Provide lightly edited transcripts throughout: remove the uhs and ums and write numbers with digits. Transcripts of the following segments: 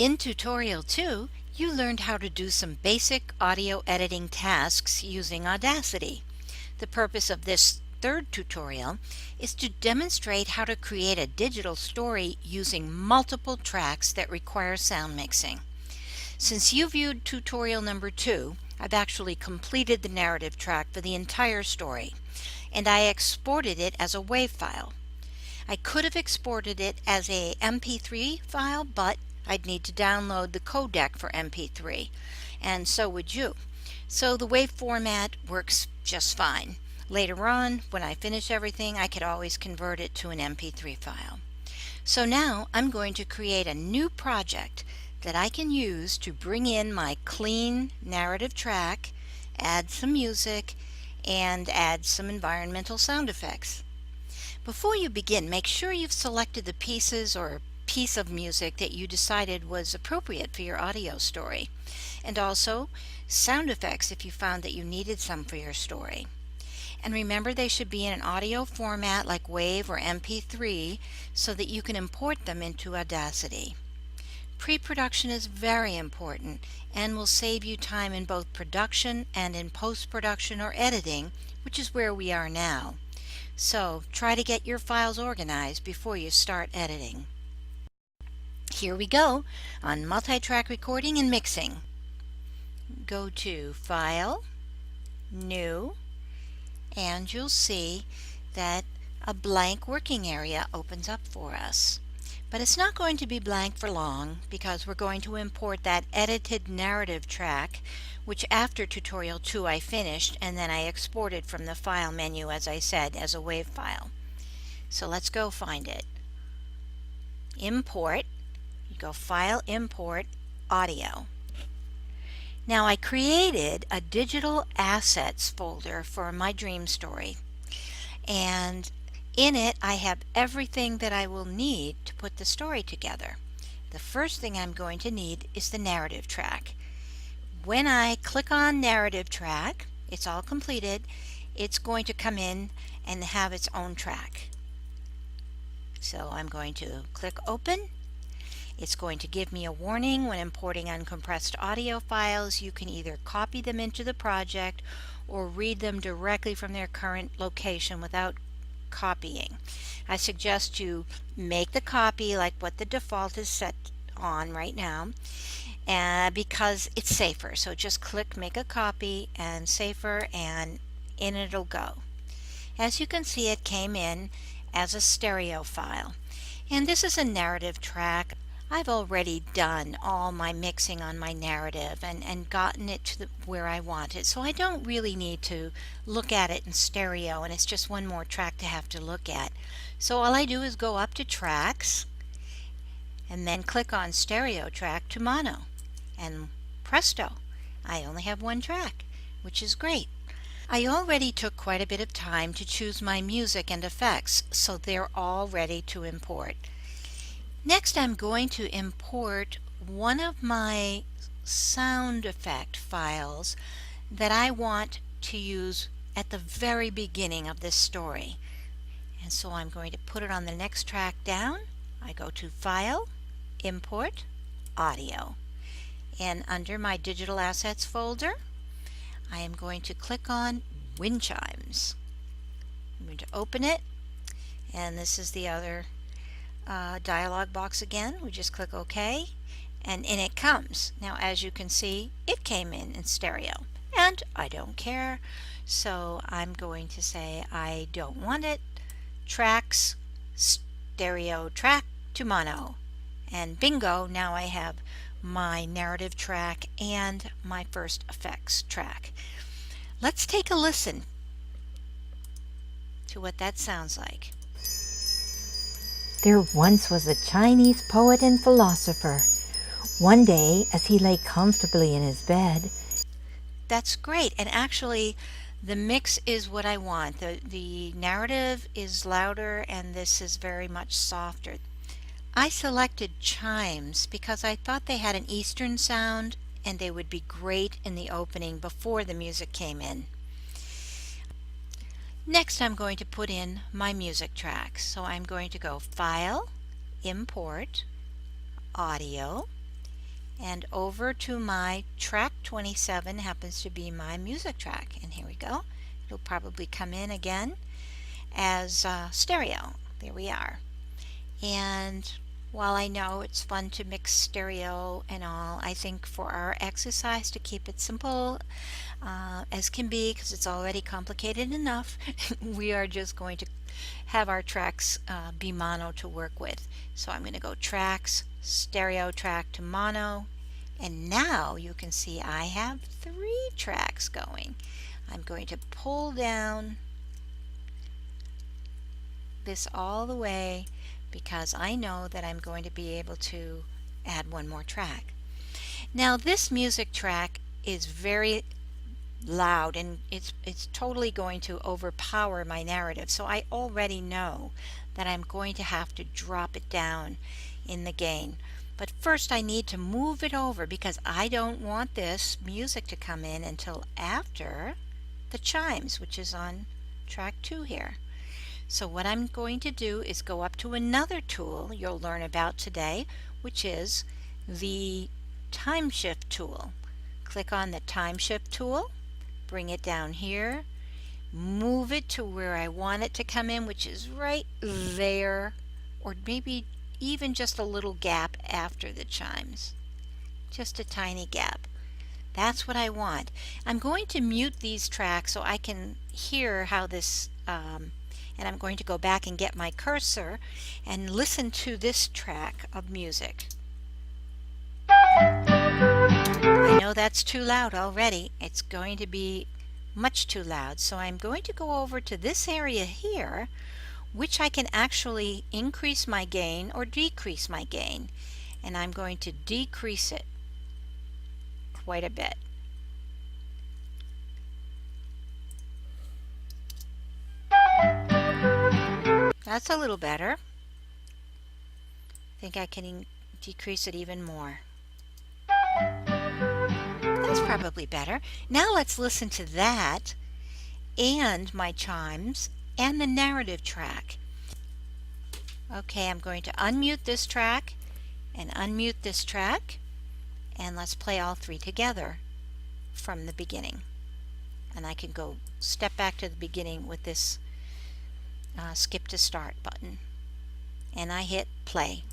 In tutorial 2, you learned how to do some basic audio editing tasks using Audacity. The purpose of this third tutorial is to demonstrate how to create a digital story using multiple tracks that require sound mixing. Since you viewed tutorial number 2, I've actually completed the narrative track for the entire story, and I exported it as a WAV file. I could have exported it as a MP3 file, but I'd need to download the codec for MP3, and so would you. So the WAV format works just fine. Later on, when I finish everything, I could always convert it to an MP3 file. So now I'm going to create a new project that I can use to bring in my clean narrative track, add some music, and add some environmental sound effects. Before you begin, make sure you've selected the pieces or piece of music that you decided was appropriate for your audio story, and also sound effects if you found that you needed some for your story. And remember, they should be in an audio format like WAV or MP3 so that you can import them into Audacity. Pre-production is very important and will save you time in both production and in post-production or editing, which is where we are now. So try to get your files organized before you start editing. Here we go on multi-track recording and mixing. Go to File, New, and you'll see that a blank working area opens up for us. But it's not going to be blank for long because we're going to import that edited narrative track, which after tutorial 2 I finished and then I exported from the file menu, as I said, as a WAV file. So let's go find it. Import. You go File, Import, Audio. Now I created a digital assets folder for my dream story, and in it I have everything that I will need to put the story together. The first thing I'm going to need is the narrative track. When I click on narrative track, it's all completed, it's going to come in and have its own track. So I'm going to click open. It's going to give me a warning when importing uncompressed audio files. You can either copy them into the project or read them directly from their current location without copying. I suggest you make the copy like what the default is set on right now, because it's safer. So just click make a copy and safer, and in it'll go. As you can see, it came in as a stereo file, and this is a narrative track. I've already done all my mixing on my narrative and gotten it to where I want it, so I don't really need to look at it in stereo, and it's just one more track to have to look at. So all I do is go up to Tracks and then click on Stereo Track to Mono, and presto, I only have one track, which is great. I already took quite a bit of time to choose my music and effects, so they're all ready to import. Next, I'm going to import one of my sound effect files that I want to use at the very beginning of this story. And so I'm going to put it on the next track down. I go to File, Import, Audio. And under my Digital Assets folder, I am going to click on Wind Chimes. I'm going to open it, and this is the other dialog box again. We just click OK, and in it comes. Now, as you can see, it came in stereo, and I don't care, so I'm going to say I don't want it. Tracks, stereo track to mono, and bingo, now I have my narrative track and my first effects track. Let's take a listen to what that sounds like. There once was a Chinese poet and philosopher. One day, as he lay comfortably in his bed. That's great, and actually the mix is what I want. The narrative is louder and this is very much softer. I selected chimes because I thought they had an Eastern sound and they would be great in the opening before the music came in. Next, I'm going to put in my music tracks. So I'm going to go File, Import, Audio, and over to my track 27 happens to be my music track. And here we go. It'll probably come in again as stereo. There we are. And while I know it's fun to mix stereo and all, I think for our exercise to keep it simple as can be, because it's already complicated enough, we are just going to have our tracks be mono to work with. So I'm going to go tracks, stereo track to mono, and now you can see I have 3 tracks going. I'm going to pull down this all the way because I know that I'm going to be able to add one more track. Now this music track is very loud and it's totally going to overpower my narrative. So I already know that I'm going to have to drop it down in the gain. But first I need to move it over because I don't want this music to come in until after the chimes, which is on track 2 here. So what I'm going to do is go up to another tool you'll learn about today, which is the time shift tool. Click on the time shift tool, bring it down here, move it to where I want it to come in, which is right there, or maybe even just a little gap after the chimes. Just a tiny gap. That's what I want. I'm going to mute these tracks so I can hear how this and I'm going to go back and get my cursor and listen to this track of music. I know that's too loud already. It's going to be much too loud. So I'm going to go over to this area here, which I can actually increase my gain or decrease my gain. And I'm going to decrease it quite a bit. That's a little better. I think I can decrease it even more. That's probably better. Now let's listen to that and my chimes and the narrative track. Okay, I'm going to unmute this track and unmute this track, and let's play all 3 together from the beginning. And I can go step back to the beginning with this skip to start button, and I hit play.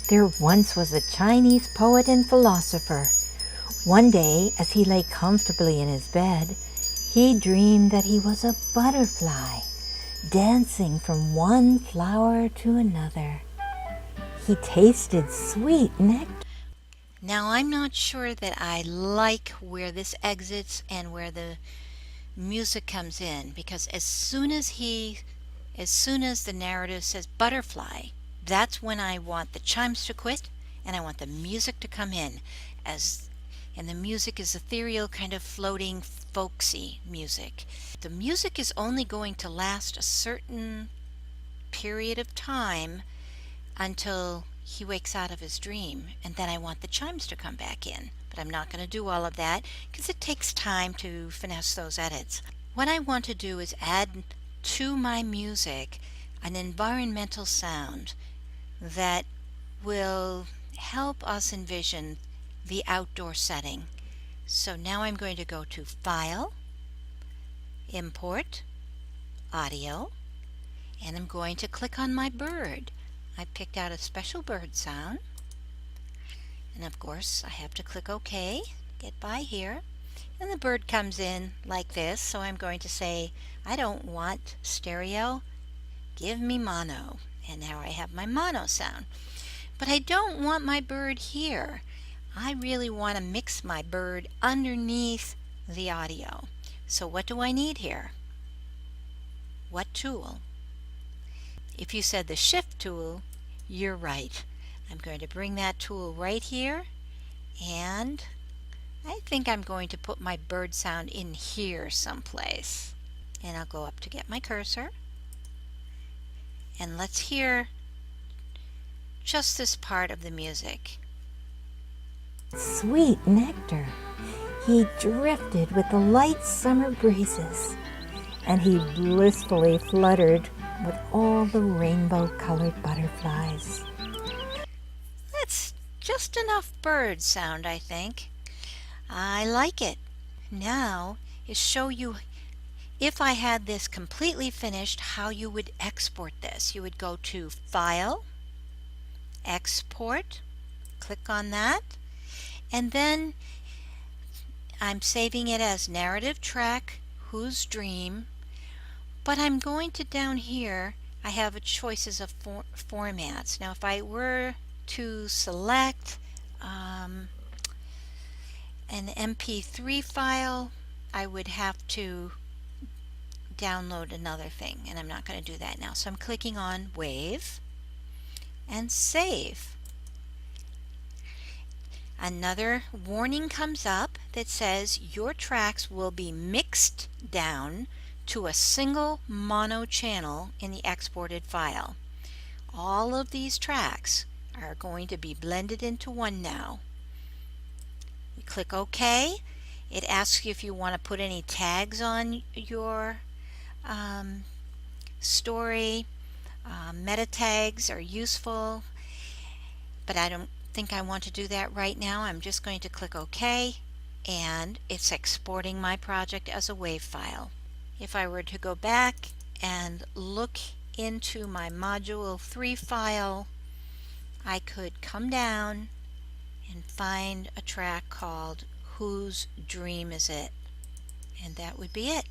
There once was a Chinese poet and philosopher. One day, as he lay comfortably in his bed, he dreamed that he was a butterfly, dancing from one flower to another. He tasted sweet nectar. Now I'm not sure that I like where this exits and where the music comes in, because as soon as the narrative says butterfly, that's when I want the chimes to quit and I want the music to come in, and the music is ethereal, kind of floating, folksy music. The music is only going to last a certain period of time until he wakes out of his dream, and then I want the chimes to come back in. But I'm not going to do all of that because it takes time to finesse those edits. What I want to do is add to my music an environmental sound that will help us envision the outdoor setting. So now I'm going to go to File, Import, Audio, and I'm going to click on my bird. I picked out a special bird sound, and of course I have to click OK, get by here, and the bird comes in like this. So I'm going to say, I don't want stereo, give me mono, and now I have my mono sound. But I don't want my bird here. I really want to mix my bird underneath the audio. So what do I need here? What tool? If you said the shift tool, you're right. I'm going to bring that tool right here, and I think I'm going to put my bird sound in here someplace. And I'll go up to get my cursor, and let's hear just this part of the music. Sweet nectar. He drifted with the light summer breezes, and he blissfully fluttered with all the rainbow-colored butterflies. Let's just enough bird sound, I think. I like it. Now is show you, if I had this completely finished, how you would export this. You would go to File, Export, click on that, and then I'm saving it as narrative track, Whose Dream, but I'm going to down here, I have choices of formats. Now if I were to select an MP3 file, I would have to download another thing, and I'm not going to do that now. So I'm clicking on Wave and Save. Another warning comes up that says your tracks will be mixed down to a single mono channel in the exported file. All of these tracks are going to be blended into one now. You click OK. It asks you if you want to put any tags on your story. Meta tags are useful, but I don't think I want to do that right now. I'm just going to click OK, and it's exporting my project as a WAV file. If I were to go back and look into my Module 3 file, I could come down and find a track called Whose Dream Is It? And that would be it.